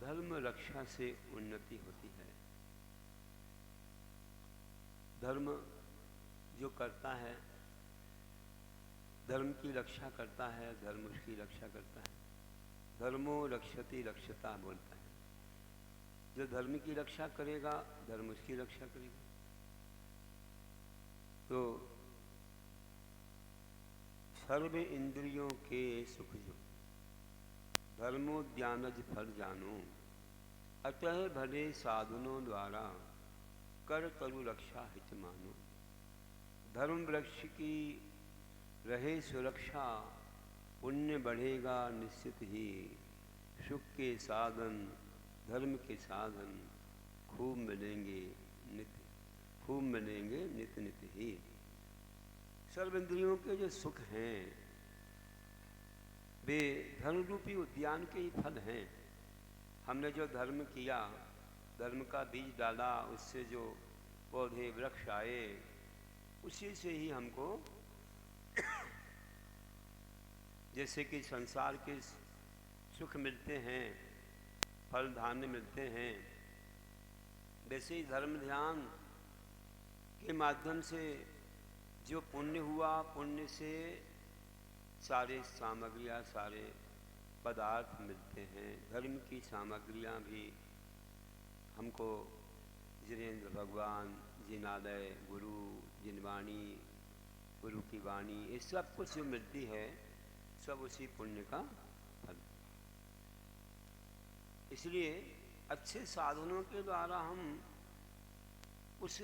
धर्म रक्षा से उन्नति होती है। धर्म जो करता है, धर्म की रक्षा करता है, धर्म उसकी रक्षा करता है। धर्मो रक्षति रक्षता बोलता है। जो धर्म की रक्षा करेगा, धर्म उसकी रक्षा करेगा। तो सर्व इंद्रियों के सुख जो धर्मोद्यानज फल जानो, अतः भले साधनों द्वारा कर तरु रक्षा हित मानो। धर्म वृक्ष की रहे सुरक्षा, पुण्य बढ़ेगा निश्चित ही। सुख के साधन, धर्म के साधन खूब मिलेंगे नित्य, खूब मिलेंगे नित्य नित्य ही। सर्व इंद्रियों के जो सुख हैं वे धर्म रूपी उद्यान के ही फल हैं। हमने जो धर्म किया, धर्म का बीज डाला, उससे जो पौधे वृक्ष आए, उसी से ही हमको जैसे कि संसार के सुख मिलते हैं, फल धान्य मिलते हैं, वैसे ही धर्म ध्यान के माध्यम से जो पुण्य हुआ, पुण्य से सारे सामग्रियाँ, सारे पदार्थ मिलते हैं। धर्म की सामग्रियाँ भी हमको जिनेन्द्र भगवान, जिनालय, गुरु, जिनवाणी, गुरु की वाणी, ये सब कुछ जो मिलती है सब उसी पुण्य का फल। इसलिए अच्छे साधनों के द्वारा हम उस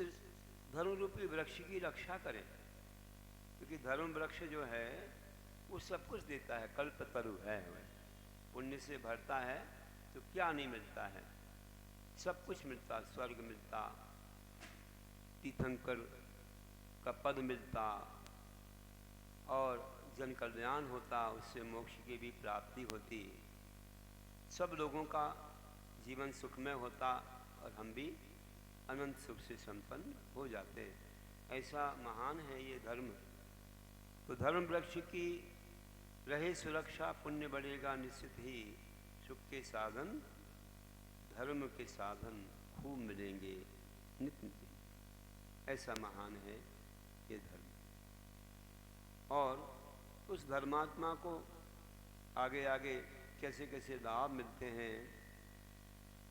धर्म रूपी वृक्ष की रक्षा करें, क्योंकि धर्म वृक्ष जो है वो सब कुछ देता है, कल्पतरु है। पुण्य से भरता है तो क्या नहीं मिलता है, सब कुछ मिलता। स्वर्ग मिलता, तीर्थंकर का पद मिलता, और जन कल्याण होता, उससे मोक्ष की भी प्राप्ति होती। सब लोगों का जीवन सुखमय होता और हम भी अनंत सुख से संपन्न हो जाते। ऐसा महान है ये धर्म। तो धर्म वृक्ष की रहे सुरक्षा, पुण्य बढ़ेगा निश्चित ही। सुख के साधन, धर्म के साधन खूब मिलेंगे नित्य नित्य। ऐसा महान है ये धर्म। और उस धर्मात्मा को आगे आगे कैसे कैसे लाभ मिलते हैं।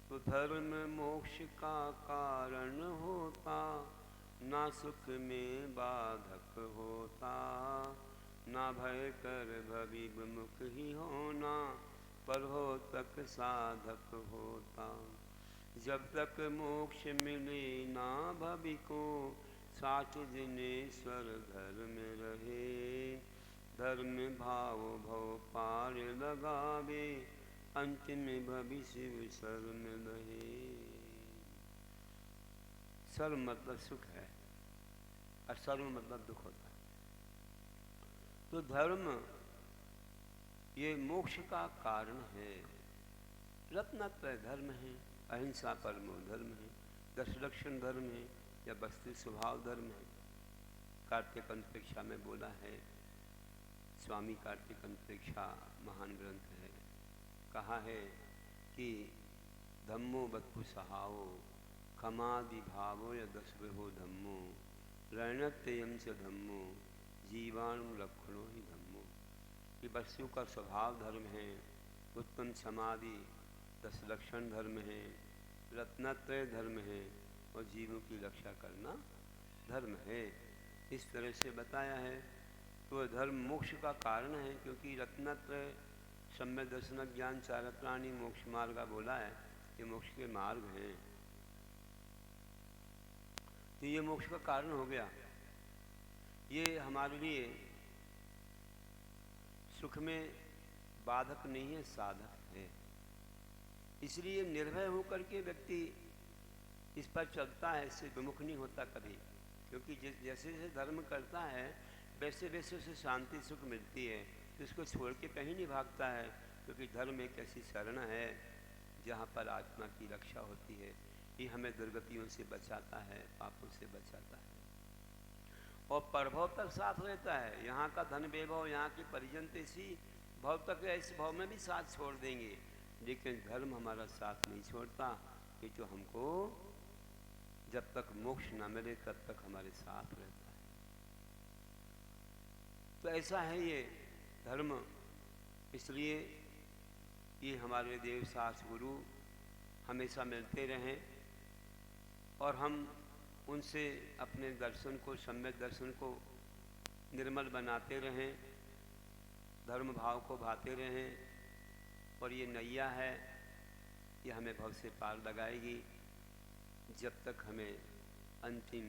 तो धर्म मोक्ष का कारण होता, ना सुख में बाधक होता। ना भय कर भवि विमुख ही होना, पर हो तक साधक होता। जब तक मोक्ष मिले ना भवि को, साठ जिनेश्वर धर्म रहे। धर्म भाव भव पार लगावे, अंतिम भविष्य शर्म रहे। सर्व मतलब सुख है और सर्व मतलब दुख होता है। तो धर्म ये मोक्ष का कारण है। रत्नत्रय धर्म है, अहिंसा परमो धर्म है, दशलक्षण धर्म है, या वस्तु स्वभाव धर्म है। कार्तिक अंतरिक्षा में बोला है, स्वामी कार्तिक अंतरिक्षा महान ग्रंथ है। कहा है कि धम्मो बत्पु सहाओ, खमादि भावो या दशवहो धम्मो, रणत्ययम च धम्मो, जीवाणु लक्षणों ही धम्मो। कि वस्तु का स्वभाव धर्म है, उत्तम समाधि दशलक्षण धर्म है, रत्नत्रय धर्म है, और जीवों की रक्षा करना धर्म है। इस तरह से बताया है। तो धर्म मोक्ष का कारण है, क्योंकि रत्नत्रय, सम्यक दर्शन, ज्ञान, चार प्राणी, मोक्ष मार्ग का बोला है। ये मोक्ष के मार्ग हैं। तो ये मोक्ष का कारण हो गया। ये हमारे लिए सुख में बाधक नहीं है, साधक है। इसलिए निर्भय होकर के व्यक्ति इस पर चलता है, इससे विमुख नहीं होता कभी। क्योंकि जैसे जैसे धर्म करता है वैसे वैसे उसे शांति सुख मिलती है, तो इसको छोड़ के कहीं नहीं भागता है। क्योंकि धर्म एक ऐसी शरण है जहाँ पर आत्मा की रक्षा होती है। ये हमें दुर्गतियों से बचाता है, पापों से बचाता है, और परभव तक साथ रहता है। यहाँ का धन वैभव, यहाँ के परिजन तो इसी भव तक, इस भव में भी साथ छोड़ देंगे, लेकिन धर्म हमारा साथ नहीं छोड़ता, कि जो हमको जब तक मोक्ष ना मिले तब तक हमारे साथ रहता है। तो ऐसा है ये धर्म। इसलिए ये हमारे देव शास्त्र गुरु हमेशा मिलते रहें और हम उनसे अपने दर्शन को, सम्यक दर्शन को निर्मल बनाते रहें, धर्म भाव को भाते रहें। और ये नैया है, ये हमें भव से पार लगाएगी। जब तक हमें अंतिम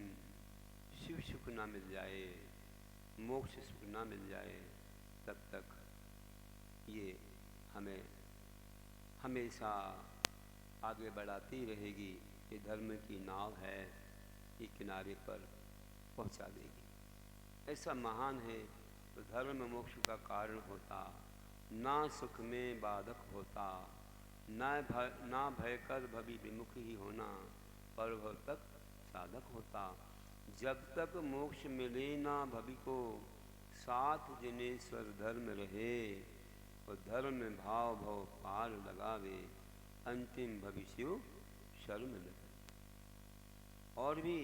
शिव सुख ना मिल जाए, मोक्ष सुख ना मिल जाए, तब तक ये हमें हमेशा आगे बढ़ाती रहेगी। ये धर्म की नाव है, ये किनारे पर पहुंचा देगी। ऐसा महान है। तो धर्म मोक्ष का कारण होता, ना सुख में बाधक होता, ना भय कर भवि विमुख ही होना, पर भव तक साधक होता। जब तक मोक्ष मिले ना भवि को, साथ जिनेश्वर धर्म रहे, और धर्म भाव भव पार लगावे, अंतिम भविष्य शर्म लगे। और भी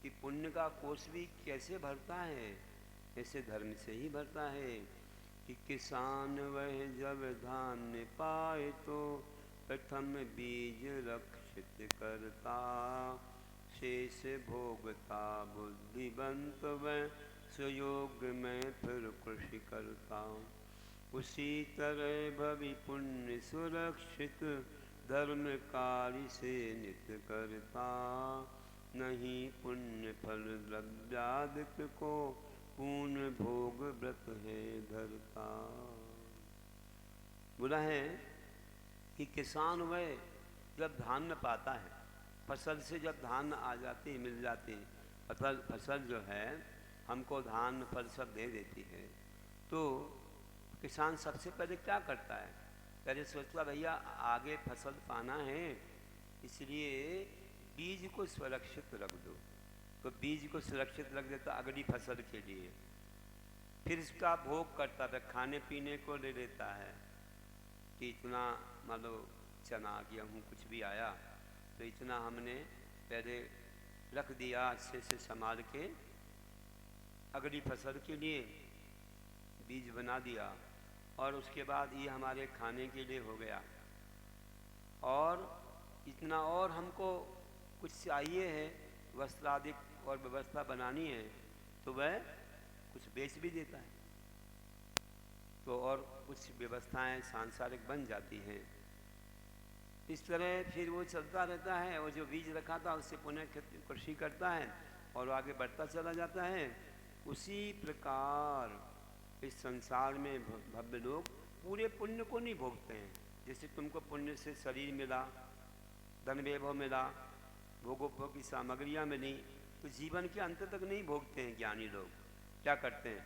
कि पुण्य का कोष भी कैसे भरता है, ऐसे धर्म से ही भरता है। कि किसान वह जब धान्य पाए, तो प्रथम बीज रक्षित करता, शेष भोगता बुद्धिवंत वह, सुयोग में फिर कृषि करता। उसी तरह भवि पुण्य सुरक्षित, धर्म कार्य से नित करता। नहीं पुण्य फल द्रव्यादिक को, पूर्ण भोग व्रत है धरता। बोला है कि किसान वह जब धान पाता है, फसल से जब धान आ जाती, मिल जाती, फसल जो है हमको धान फल सब दे देती है, तो किसान सबसे पहले क्या करता है? पहले सोचता भैया आगे फसल पाना है, इसलिए बीज को सुरक्षित रख दो। तो बीज को सुरक्षित रख देता अगली फसल के लिए। फिर इसका भोग करता है, खाने पीने को ले लेता है कि इतना मान लो चना गेहूँ कुछ भी आया तो इतना हमने पहले रख दिया, अच्छे से संभाल के अगली फसल के लिए बीज बना दिया, और उसके बाद ये हमारे खाने के लिए हो गया। और इतना और हमको कुछ चाहिए है, वस्त्र आदि और व्यवस्था बनानी है, तो वह कुछ बेच भी देता है, तो और कुछ व्यवस्थाएं सांसारिक बन जाती हैं। इस तरह फिर वो चलता रहता है, और जो बीज रखा था उससे पुनः कृषि करता है और आगे बढ़ता चला जाता है। उसी प्रकार इस संसार में भव्य लोग पूरे पुण्य को नहीं भोगते हैं। जैसे तुमको पुण्य से शरीर मिला, धन वैभव मिला, भोगोपभोग की सामग्रियाँ मिली, तो जीवन के अंत तक नहीं भोगते हैं। ज्ञानी लोग क्या करते हैं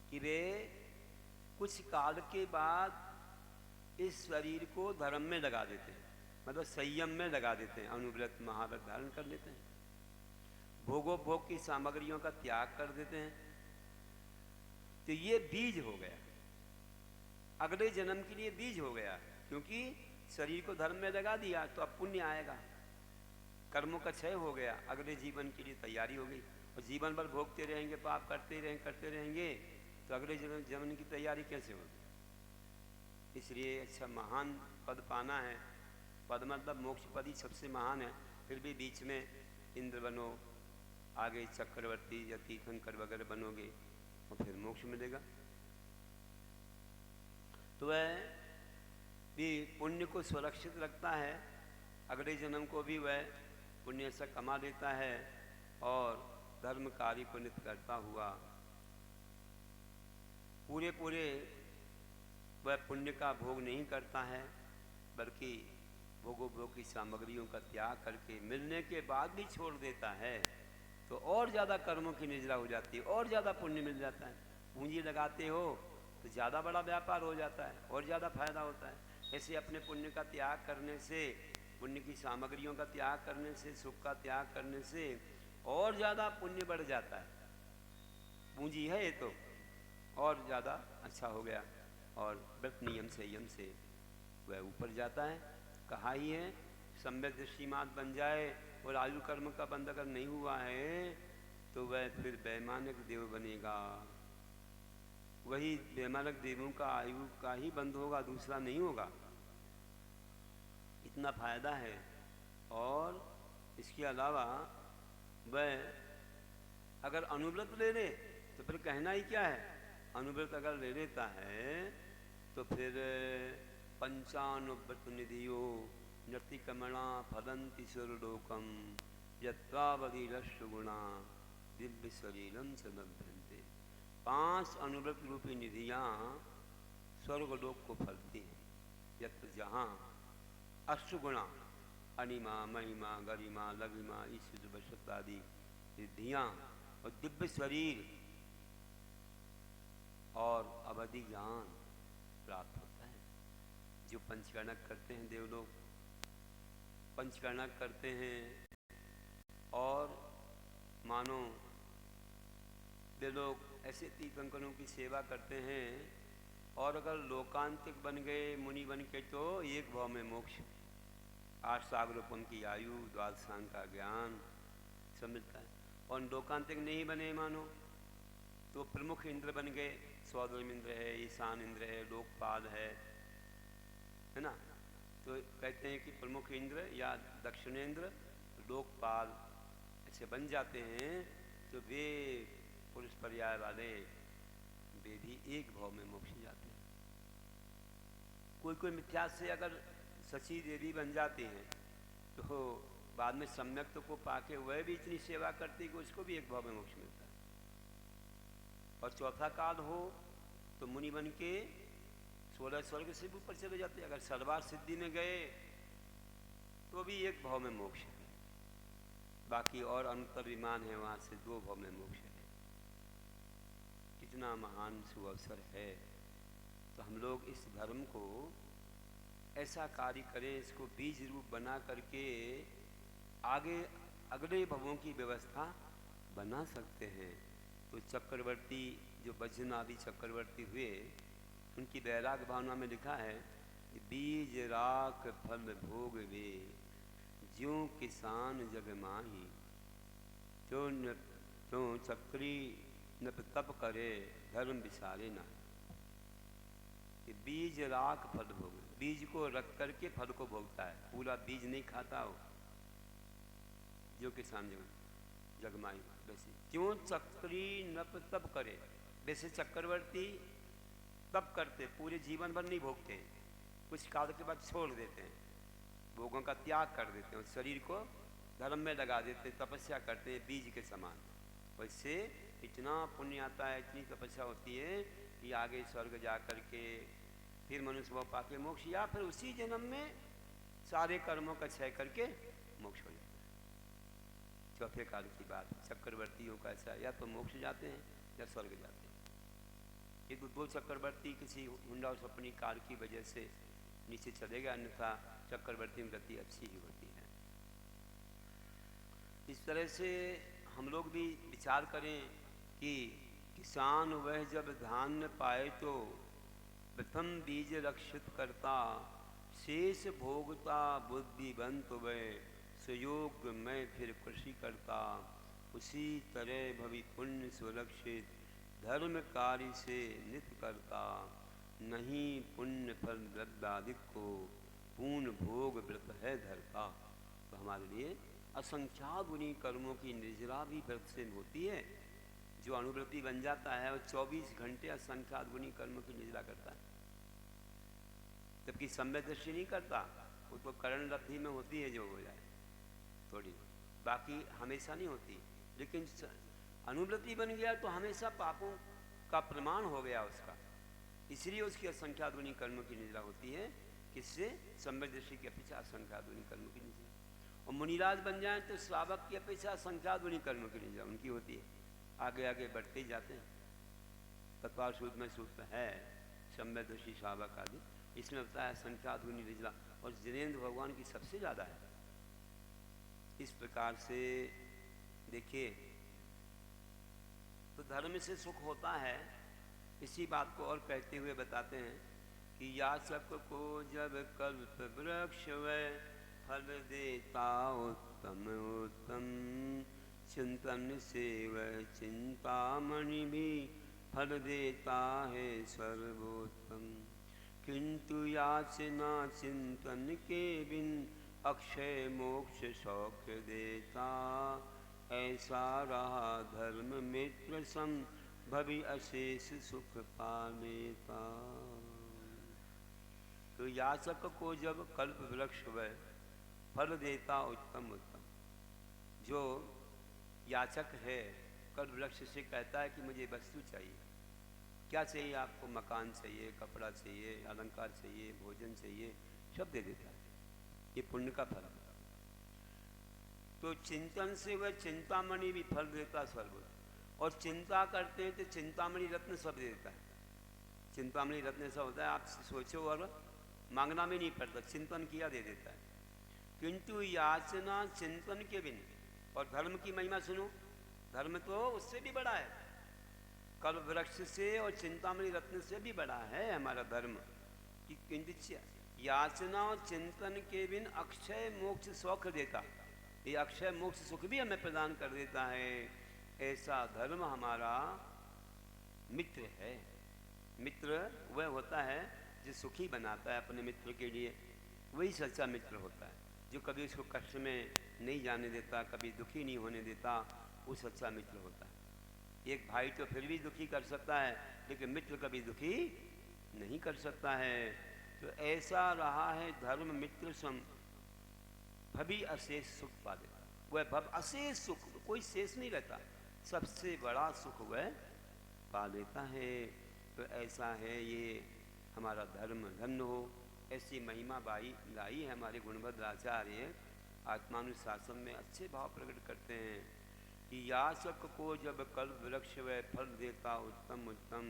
कि वे कुछ काल के बाद इस शरीर को धर्म में लगा देते हैं, मतलब संयम में लगा देते हैं, अनुव्रत महाव्रत धारण कर लेते हैं, भोगोपभोग की सामग्रियों का त्याग कर देते हैं। तो ये बीज हो गया, अगले जन्म के लिए बीज हो गया, क्योंकि शरीर को धर्म में लगा दिया तो अब पुण्य आएगा, कर्मों का क्षय हो गया, अगले जीवन के लिए तैयारी हो गई। और जीवन भर भोगते रहेंगे, पाप करते रहेंगे, तो अगले जीवन की तैयारी कैसे होगी? इसलिए अच्छा महान पद पाना है, पद मतलब मोक्ष पद ही सबसे महान है। फिर भी बीच में इंद्र बनो, आगे चक्रवर्ती या तीर्थंकर वगैरह बनोगे और फिर मोक्ष मिलेगा। तो वह भी पुण्य को सुरक्षित रखता है, अगले जन्म को भी वह पुण्य से कमा देता है, और धर्म कार्य को नित्य करता हुआ पूरे वह पुण्य का भोग नहीं करता है, बल्कि भोगोपभोग की सामग्रियों का त्याग करके मिलने के बाद भी छोड़ देता है, तो और ज़्यादा कर्मों की निजरा हो जाती है, और ज़्यादा पुण्य मिल जाता है। पूंजी लगाते हो तो ज़्यादा बड़ा व्यापार हो जाता है और ज़्यादा फायदा होता है। ऐसे अपने पुण्य का त्याग करने से, पुण्य की सामग्रियों का त्याग करने से, सुख का त्याग करने से और ज़्यादा पुण्य बढ़ जाता है। पूंजी है ये तो और ज़्यादा अच्छा हो गया। और व्रत नियम संयम से वह ऊपर जाता है। कहा ही है सम्यक दृष्टिमात बन जाए और आयु कर्म का बंध अगर नहीं हुआ है तो वह फिर वैमानिक देव बनेगा। वही वैमानिक देवों का आयु का ही बंध होगा, दूसरा नहीं होगा। इतना फायदा है। और इसके अलावा वह अगर अनुव्रत ले ले तो फिर कहना ही क्या है। अनुव्रत अगर ले लेता है तो फिर पंचानुव्रत निधियो नृतिकमणा फलंति सुरलोकम यत्वावधिरष्टगुणा दिव्य शरीरम च लभ्यन्ते। 5 अनुव्रत रूपी निधियाँ स्वर्गलोक को फलती हैं। यत्र जहाँ अष्टगुणा अनिमा महिमा गरिमा लघिमा ईश्वर वशत आदि रिद्धियाँ और दिव्य शरीर और अवधि ज्ञान प्राप्त होता है। जो पंचकर्णक करते हैं देवलोग, पंचकर्णक करते हैं और मानो वे लोग ऐसे तीर्थंकरों की सेवा करते हैं और अगर लोकांतिक बन गए मुनि बन के तो एक भाव में मोक्ष, 8 सागरोपम की आयु, द्वादशांग का ज्ञान सब मिलता है। और लोकांतिक नहीं बने मानो तो प्रमुख इंद्र बन गए, सौदम इंद्र है, ईशान इंद्र है, लोकपाल है ना। तो कहते हैं कि प्रमुख इंद्र या दक्षिणेंद्र लोकपाल ऐसे बन जाते हैं तो वे पुरुष पर्याय वाले वे भी एक भाव में मोक्ष जाते हैं। कोई कोई मिथ्या से अगर सची देवी बन जाती हैं तो बाद में सम्यक को पाके वह भी इतनी सेवा करती कि उसको भी एक भाव में मोक्ष मिलता है। और चौथा काल हो तो मुनि बन के 16 स्वर्ग से भी ऊपर चले जाते हैं। अगर सर्वार सिद्धि में गए तो भी एक भाव में मोक्ष है। बाकी और अंतर विमान है, वहाँ से 2 भाव में मोक्ष है। कितना महान सुअवसर है। तो हम लोग इस धर्म को ऐसा कार्य करें, इसको बीज रूप बना करके आगे अगले भवों की व्यवस्था बना सकते हैं। तो चक्रवर्ती जो वज्रनाभि चक्रवर्ती हुए उनकी वैराग भावना में लिखा है कि बीज राख फल भोग वे ज्यों किसान जग माही तो चक्री नप तप करे धर्म विसारे ना। कि बीज राख फल भोग, बीज को रख करके फल को भोगता है, पूरा बीज नहीं खाता हो। जो किसान जगमाई वैसे क्यों चक्री नप तप करे, वैसे चक्रवर्ती तप करते, पूरे जीवन भर नहीं भोगते, कुछ काल के बाद छोड़ देते हैं, भोगों का त्याग कर देते हैं, शरीर को धर्म में लगा देते हैं, तपस्या करते हैं बीज के समान। वैसे इतना पुण्य आता है, इतनी तपस्या होती है कि आगे स्वर्ग जा करके फिर मनुष्य भाव पाके मोक्ष, या फिर उसी जन्म में सारे कर्मों का क्षय करके मोक्ष हो जाता है। चौथे काल की बात, चक्रवर्तियों का ऐसा, या तो मोक्ष जाते हैं या स्वर्ग जाते हैं। ये तो 2 चक्रवर्ती किसी हुंडा और सपनी कार की वजह से नीचे चले गए, अन्यथा चक्रवर्ती में गति अच्छी ही होती है। इस तरह से हम लोग भी विचार करें कि किसान वह जब धान्य पाए तो प्रथम बीज रक्षित करता, शेष भोगता बुद्धिवंत वह सुयोग में फिर कृषि करता। उसी तरह भवि पुण्य सुरक्षित धर्म कार्य से नित्य करता, नहीं पुण्य फल वृद्धाधिक को पूर्ण भोग व्रत है धरता। तो हमारे लिए असंख्यात गुनी कर्मों की निर्जरा भी व्रत से होती है। जो अनुव्रती बन जाता है वो 24 घंटे असंख्यात गुनी कर्मों की निर्जरा करता है, जबकि सम्यक दृष्टि नहीं करता, वो तो करण लब्धि में होती है जो हो जाए थोड़ी, बाकी हमेशा नहीं होती। लेकिन अनुव्रती बन गया तो हमेशा पापों का प्रमाण हो गया उसका, इसलिए उसकी असंख्यात गुनी कर्मों की निर्जरा होती है। किससे? सम्यक दृष्टि की अपेक्षा असंख्यात गुनी कर्मों की निर्जरा। और मुनिराज बन जाए तो श्रावक की अपेक्षा असंख्यात गुनी कर्मों की निर्जरा उनकी होती है। आगे आगे बढ़ते ही जाते हैं। तत्वार सूत्र में सूत्र है सम्यक दृष्टि श्रावक आदि, इसमें बताया संख्यात गुनी निर्जरा, और जिनेन्द्र भगवान की सबसे ज़्यादा है। इस प्रकार से देखिए, तो धर्म से सुख होता है इसी बात को और कहते हुए बताते हैं कि याचक को जब कल्प वृक्ष वै फल देता उत्तम उत्तम, चिंतन से वह चिंतामणि भी फल देता है सर्वोत्तम। किंतु याचना चिंतन के बिन अक्षय मोक्ष सौख्य देता, ऐसा रहा धर्म मित्र सम भवि अशेष सुख पालेता। तो याचक को जब कल्प वृक्ष वह फल देता उत्तम उत्तम, जो याचक है कल्प वृक्ष से कहता है कि मुझे वस्तु चाहिए, क्या चाहिए आपको, मकान चाहिए, कपड़ा चाहिए, अलंकार चाहिए, भोजन चाहिए, सब दे देता है, ये पुण्य का फल। तो चिंतन से वह चिंतामणि भी फल देता सर्व, और चिंता करते हैं तो चिंतामणि रत्न सब देता है। चिंतामणि रत्न ऐसा होता है आप सोचो और मांगना भी नहीं पड़ता, चिंतन किया दे देता है। किंतु याचना चिंतन के बिन, और धर्म की महिमा सुनो, धर्म तो उससे भी बड़ा है, कल्प वृक्ष से और चिंतामणि रत्न से भी बड़ा है हमारा धर्म। कि किंतु याचना और चिंतन के बिन अक्षय मोक्ष सुख देता, ये अक्षय मोक्ष सुख भी हमें प्रदान कर देता है। ऐसा धर्म हमारा मित्र है। मित्र वह होता है जो सुखी बनाता है अपने मित्र के लिए, वही सच्चा मित्र होता है, जो कभी उसको कष्ट में नहीं जाने देता, कभी दुखी नहीं होने देता, वो सच्चा मित्र होता है। एक भाई तो फिर भी दुखी कर सकता है, लेकिन मित्र कभी दुखी नहीं कर सकता है। तो ऐसा रहा है धर्म मित्र सम भवि अशेष सुख पा लेता, वह भव अशेष सुख, कोई शेष नहीं रहता, सबसे बड़ा सुख वह पा लेता है। तो ऐसा है ये हमारा धर्म, धन्य हो। ऐसी महिमा लाई है हमारे गुणभद्र आचार्य, आत्मानुशासन में अच्छे भाव प्रकट करते हैं कि याचक को जब कल्प वृक्ष वह फल देता उत्तम उत्तम,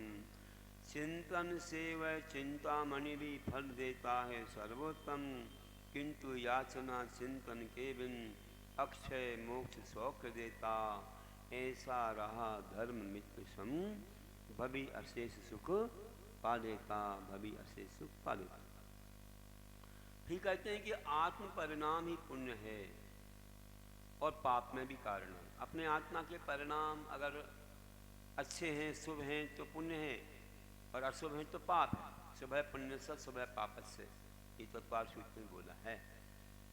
चिंतन से वह चिंतामणि भी फल देता है सर्वोत्तम। किंतु याचना चिंतन के बिन अक्षय मोक्ष सौख्य देता, ऐसा रहा धर्म मित्र सम भवि अशेष सुख पा लेता, भवि अशेष सुख पा लेता। फिर कहते हैं कि आत्म परिणाम ही पुण्य है और पाप में भी कारण है। अपने आत्मा के परिणाम अगर अच्छे हैं, शुभ हैं तो पुण्य है, और अशुभ हैं तो पाप है। शुभ है पुण्य से, शुभ है पाप से, ये तत्वार सूत्र में बोला है।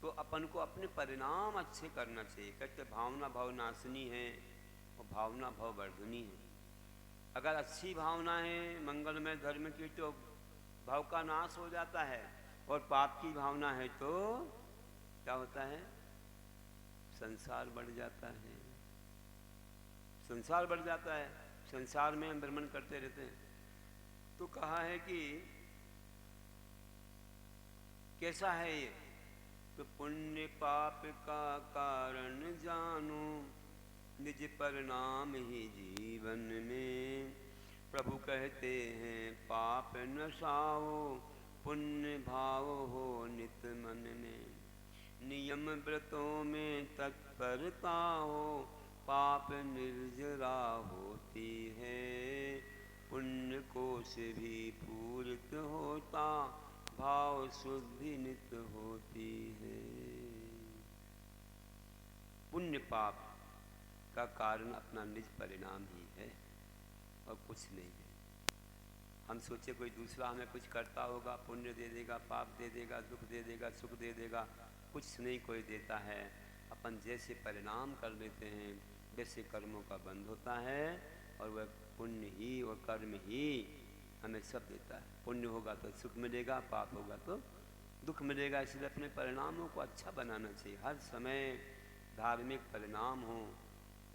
तो अपन को अपने परिणाम अच्छे करना चाहिए। कहते भावना भाव नाशनी है और भावना भाव वर्धनी है। अगर अच्छी भावना है मंगलमय धर्म की तो भाव का नाश हो जाता है, और पाप की भावना है तो क्या होता है, संसार बढ़ जाता है, संसार बढ़ जाता है, संसार में हम भ्रमण करते रहते हैं। तो कहा है कि कैसा है ये, तो पुण्य पाप का कारण जानो, निज परिणाम ही जीवन में। प्रभु कहते हैं पाप नशाओ, पुण्य भाव हो नित मन में। नियम व्रतों में तत्परता हो, पाप निर्जरा होती है। पुण्य कोश भी पूरित होता, भाव शुद्धि नित होती है। पुण्य पाप का कारण अपना निज परिणाम ही है और कुछ नहीं है। हम सोचे कोई दूसरा हमें कुछ करता होगा, पुण्य दे देगा, पाप दे देगा, दुख दे देगा, सुख दे देगा, कुछ नहीं कोई देता है। अपन जैसे परिणाम कर लेते हैं वैसे कर्मों का बंध होता है, और वह पुण्य ही और कर्म ही हमें सब देता है। पुण्य होगा तो सुख मिलेगा, पाप होगा तो दुख मिलेगा। इसलिए अपने परिणामों को अच्छा बनाना चाहिए। हर समय धार्मिक परिणाम हो,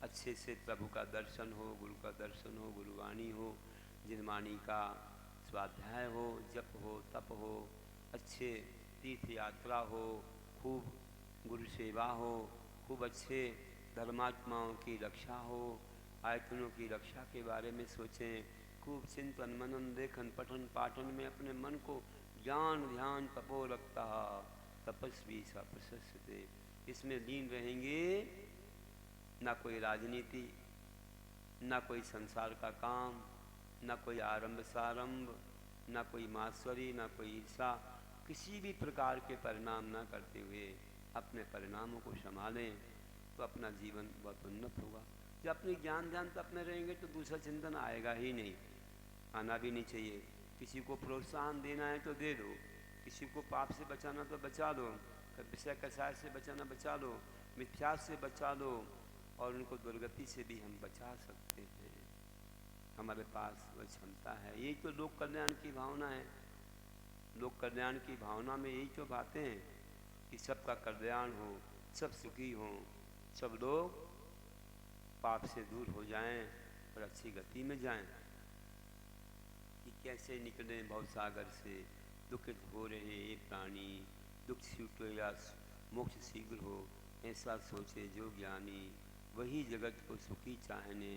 अच्छे से प्रभु का दर्शन हो, गुरु का दर्शन हो, गुरुवाणी हो, जिनवाणी का स्वाध्याय हो, जप हो, तप हो, अच्छे तीर्थ यात्रा हो, खूब गुरु सेवा हो, खूब अच्छे धर्मात्माओं की रक्षा हो, आयतनों की रक्षा के बारे में सोचें, खूब चिंतन मनन लेखन पठन पाठन में अपने मन को ज्ञान ध्यान तपो रखता तपस्वी सा प्रशस्ते, इसमें लीन रहेंगे। ना कोई राजनीति, ना कोई संसार का काम, ना कोई आरंभ सारंभ, ना कोई मात्सरी, ना कोई ईर्षा, किसी भी प्रकार के परिणाम ना करते हुए अपने परिणामों को संभालें तो अपना जीवन बहुत उन्नत होगा। जब अपनी ज्ञान ध्यान तक अपने रहेंगे तो दूसरा चिंतन आएगा ही नहीं, आना भी नहीं चाहिए। किसी को प्रोत्साहन देना है तो दे दो, किसी को पाप से बचाना तो बचा दो, विषय कसाय से बचाना बचा लो, मिथ्या से बचा लो, और उनको दुर्गति से भी हम बचा सकते हैं। हमारे पास वह क्षमता है। यही तो लोक कल्याण की भावना है। लोक कल्याण की भावना में यही तो बातें हैं कि सबका कल्याण हो, सब सुखी हों, सब लोग पाप से दूर हो जाएं और अच्छी गति में जाएं। कि कैसे निकलें भवसागर से, दुखित हो रहे ये प्राणी, दुख छूटे या मोक्ष शीघ्र हो, ऐसा सोचे जो ज्ञानी, वही जगत को सुखी चाहने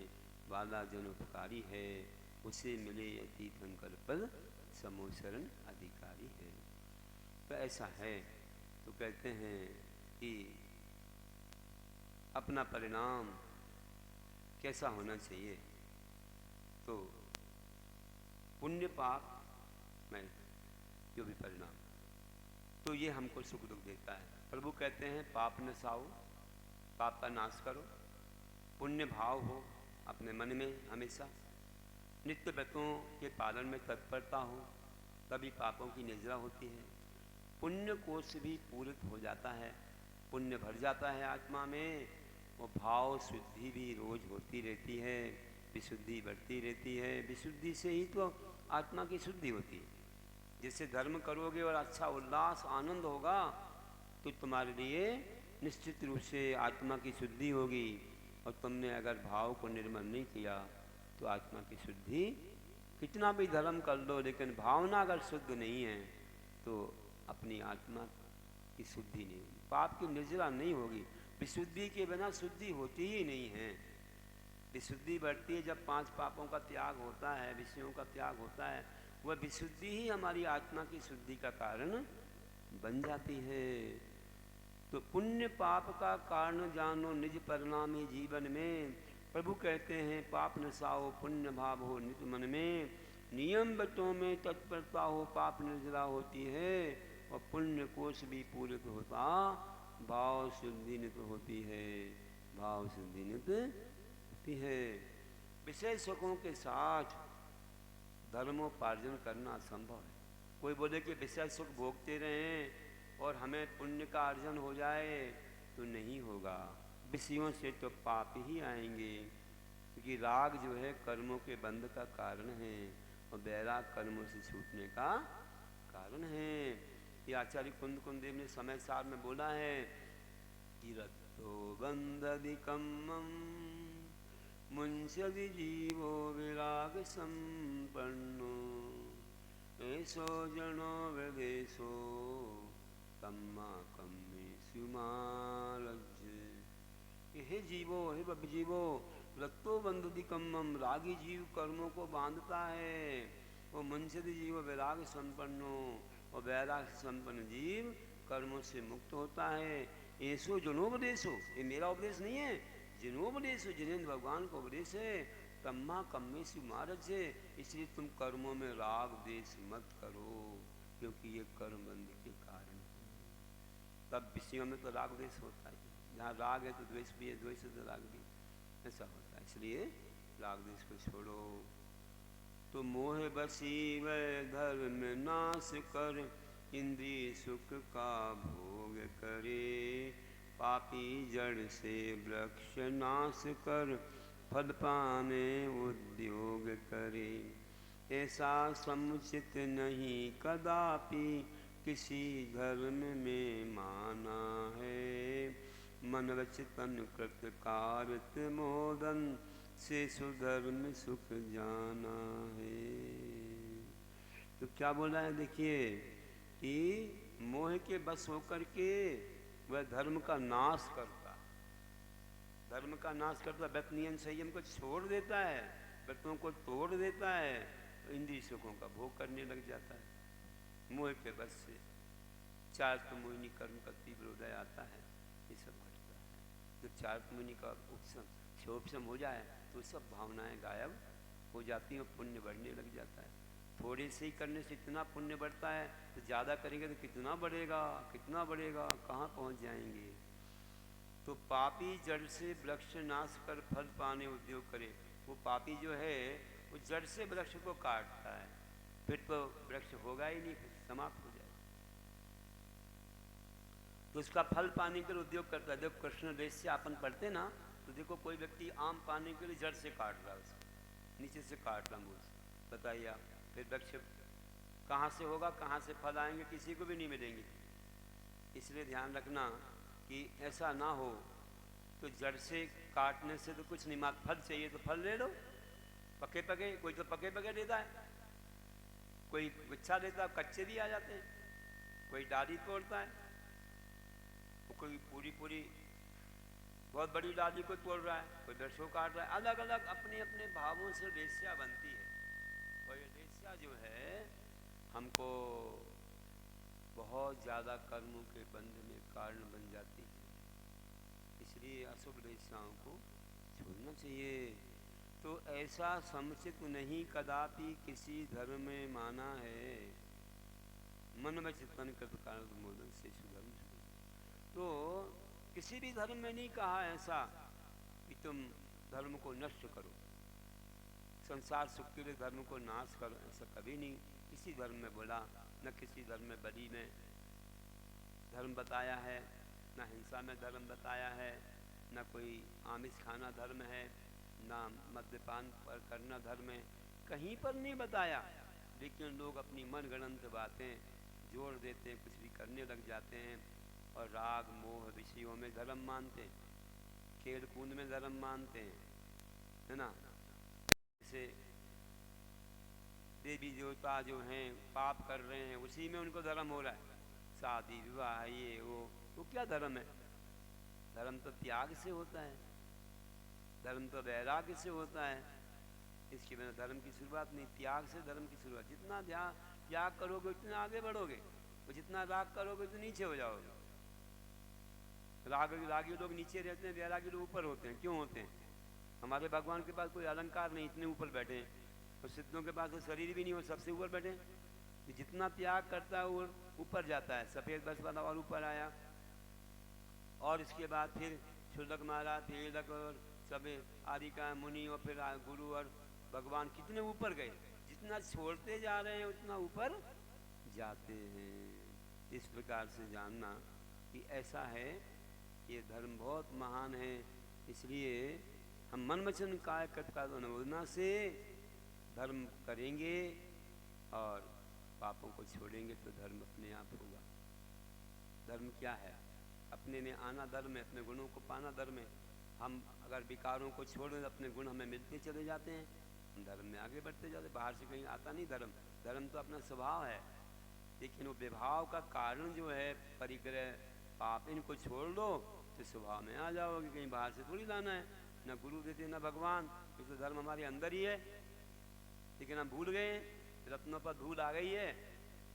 वाला जन उपकारी है, उसे मिले अति शंकर पद, समोशरण अधिकारी है। तो ऐसा है। तो कहते हैं कि अपना परिणाम कैसा होना चाहिए, तो पुण्य पाप में जो भी परिणाम, तो ये हमको सुख दुख देता है। प्रभु कहते हैं पाप नसाओ, पाप का नाश करो, पुण्य भाव हो अपने मन में हमेशा, नित्य व्रतों के पालन में तत्परता हो, तभी पापों की निजरा होती है। पुण्य कोश भी पूरित हो जाता है, पुण्य भर जाता है आत्मा में, वो भाव शुद्धि भी रोज होती रहती है, विशुद्धि बढ़ती रहती है। विशुद्धि से ही तो आत्मा की शुद्धि होती है। जैसे धर्म करोगे और अच्छा उल्लास आनंद होगा तो तुम्हारे लिए निश्चित रूप से आत्मा की शुद्धि होगी। और तुमने अगर भाव को निर्मल नहीं किया तो आत्मा की शुद्धि, कितना भी धर्म कर लो लेकिन भावना अगर शुद्ध नहीं है तो अपनी आत्मा की शुद्धि नहीं होगी, पाप की निर्जरा नहीं होगी। विशुद्धि के बिना शुद्धि होती ही नहीं है। विशुद्धि बढ़ती है जब 5 पापों का त्याग होता है, विषयों का त्याग होता है, वह विशुद्धि ही हमारी आत्मा की शुद्धि का कारण बन जाती है। तो पुण्य पाप का कारण जानो निज परिणाम ही जीवन में। प्रभु कहते हैं पाप नसाओ, पुण्य भाव हो निज मन में, नियम बटों में तत्परता हो, पाप निर्जरा होती है, और पुण्य कोश भी पूरित होता, भाव शुद्धि नित होती है, भाव शुद्धि नित होती है। विषय सुखों के साथ धर्मोपार्जन करना असंभव है। कोई बोले कि विषय सुख भोगते रहें और हमें पुण्य का अर्जन हो जाए, तो नहीं होगा। विषयों से तो पाप ही आएंगे, क्योंकि राग जो है कर्मों के बंध का कारण है और वैराग कर्मों से छूटने का कारण है। ये आचार्य कुंद कुंदेव ने समय सार में बोला है कि रत्तो बंधधिकम्मं मुंसदि जीवो विराग संपन्नो, ऐसो जनो विदेशो तम्मा कम्मेषु मारज्य। हे जीवो, हे बब जीवो, रत्तो बंधधिकम्मं, रागी जीव कर्मों को बांधता है, वो मुंसदि जीव विराग संपन्नो, और वैराग संपन्न जीव कर्मों से मुक्त होता है। ऐसो जनोपदेशो, ये मेरा उपदेश नहीं है, जिनोपदेश, जिनेन्द्र भगवान का उपदेश है, तम्मा कम्मेषु मारज्य, इसलिए तुम कर्मों में राग द्वेष मत करो, क्योंकि ये कर्म बंध के कारण है। तब विषयों में तो राग द्वेष होता है, जहाँ राग है तो द्वेष भी है, द्वेष है तो राग भी, ऐसा होता है। इसलिए राग द्वेष को छोड़ो। तो मोह बसी वै धर्म नाश कर, इंद्रिय सुख का भोग करे, पापी जड़ से वृक्ष नाश कर, फल पाने उद्योग करे। ऐसा समुचित नहीं कदापि, किसी धर्म में माना है, मन वचन कृत कारत मोदन, से सुधर्म सुख जाना है। तो क्या बोला है देखिए कि मोह के बस होकर के वह धर्म का नाश करता, धर्म का नाश करता, व्रत नियम संयम को छोड़ देता है, व्रतों को तोड़ देता है, तो इंद्रिय सुखों का भोग करने लग जाता है मोह के बस से। चारित्र मोहिनी कर्म का तीव्र उदय आता है, ये सब घटता है। जब चारित्र मोहिनी का उपशम हो जाए तो सब भावनाएं गायब हो जाती हैं, पुण्य बढ़ने लग जाता है। थोड़े से ही करने से इतना पुण्य बढ़ता है, तो ज़्यादा करेंगे तो कितना बढ़ेगा, कितना बढ़ेगा, कहाँ पहुँच जाएंगे। तो पापी जड़ से वृक्ष नाश कर फल पाने उद्योग करे। वो पापी जो है वो जड़ से वृक्ष को काटता है, फिर तो वृक्ष होगा ही नहीं, फिर समाप्त हो जाएगा। तो उसका फल पाने के लिए उद्योग करता है। जब कृष्ण वेश्या अपन पढ़ते ना, तो देखो कोई व्यक्ति आम पाने के लिए जड़ से काट रहा है, उसको नीचे से काट रहा मूल से, बताइए आप, फिर वृक्ष कहाँ से होगा, कहाँ से फल आएंगे, किसी को भी नहीं मिलेंगे। इसलिए ध्यान रखना कि ऐसा ना हो। तो जड़ से काटने से तो कुछ नहीं, मात फल चाहिए तो फल ले लो, पके पके, कोई तो पके पके देता है, कोई गुच्छा देता है, कच्चे भी आ जाते हैं, कोई डाली तोड़ता है, कोई पूरी पूरी बहुत बड़ी डाली को तोड़ रहा है, कोई वृक्षों काट रहा है। अलग अलग अपने अपने भावों से वेश्या बनती है। और ये वेश्या जो है हमको बहुत ज़्यादा कर्मों के बंध में कारण बन जाती है। इसलिए अशुभ वेश्याओं को छोड़ना चाहिए। तो ऐसा समुचित नहीं कदापि किसी धर्म में माना है, मन में चिंतन कर कारण मोदन से सुधर्म। तो किसी भी धर्म में नहीं कहा ऐसा कि तुम धर्म को नष्ट करो, संसार सुख के लिए धर्म को नाश करो, ऐसा कभी नहीं किसी धर्म में बोला। न किसी धर्म में बलि में धर्म बताया है, न हिंसा में धर्म बताया है, न कोई आमिष खाना धर्म है, न मद्यपान पर करना धर्म है, कहीं पर नहीं बताया। लेकिन लोग अपनी मनगढ़ंत बातें जोड़ देते हैं, कुछ भी करने लग जाते हैं और राग मोह विषयों में धर्म मानते हैं, खेल कूद में धर्म मानते हैं, है ना। जैसे देवी देवता जो हैं पाप कर रहे हैं, उसी में उनको धर्म हो रहा है, शादी विवाह ये वो क्या धर्म है? धर्म तो त्याग से होता है, धर्म तो वैराग्य से होता है। इसके बिना धर्म की शुरुआत नहीं, त्याग से धर्म की शुरुआत। जितना त्याग करोगे उतना आगे बढ़ोगे, और जितना राग करोगे उतना नीचे हो जाओगे। रागी लोग नीचे रहते हैं, वैरागी लोग ऊपर होते हैं। क्यों होते हैं? हमारे भगवान के पास कोई अलंकार नहीं, इतने ऊपर बैठे हैं, और सिद्धों के पास तो शरीर भी नहीं हो, सबसे ऊपर बैठे हैं। तो जितना त्याग करता है वो ऊपर जाता है। सफ़ेद बस वाला और ऊपर आया, और इसके बाद फिर शुल्लक महाराज, फिर और सब आदि का मुनि, और फिर गुरु और भगवान, कितने ऊपर गए। जितना छोड़ते जा रहे हैं उतना ऊपर जाते हैं। इस प्रकार से जानना कि ऐसा है, ये धर्म बहुत महान है। इसलिए हम मन वचन काय कर्म अनुमोदना से धर्म करेंगे और पापों को छोड़ेंगे तो धर्म अपने आप होगा। धर्म क्या है? अपने में आना धर्म है, अपने गुणों को पाना धर्म है। हम अगर विकारों को छोड़ दें, अपने गुण हमें मिलते चले जाते हैं, हम धर्म में आगे बढ़ते जाते हैं। बाहर से कहीं आता नहीं धर्म। धर्म तो अपना स्वभाव है, लेकिन वो विभाव का कारण जो है परिग्रह पाप, इनको छोड़ लो तो स्वभाव में आ जाओगे। कहीं बाहर से थोड़ी लाना है, न गुरु देते न भगवान। तो धर्म हमारे अंदर ही है, लेकिन हम भूल गए, रत्नों पर धूल आ गई है,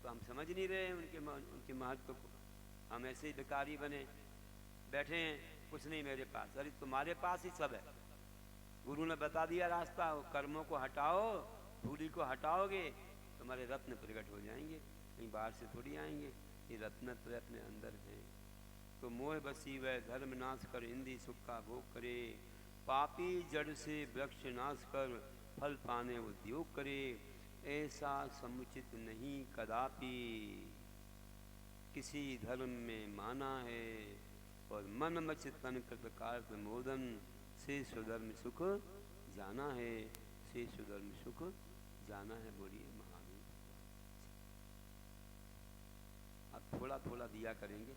तो हम समझ नहीं रहे उनके महत्व को। हम ऐसे ही भिखारी बने बैठे हैं, कुछ नहीं मेरे पास। अरे तुम्हारे पास ही सब है, गुरु ने बता दिया रास्ता। कर्मों को हटाओ, धूली को हटाओगे, तुम्हारे रत्न प्रकट हो जाएंगे, कहीं बाहर से थोड़ी आएंगे। ये रत्न तो अपने अंदर है। तो मोह बसी वह धर्म नाश कर इंद्रिय सुख का भोग करे। पापी जड़ से वृक्ष नाश कर फल पाने उद्योग करे। ऐसा समुचित नहीं कदापि किसी धर्म में माना है। और मन मच तन कृत कार्य मोदन से सुधर्म सुख जाना है, से सुधर्म सुख जाना है। बोलिए महावीर। अब थोड़ा थोड़ा दिया करेंगे।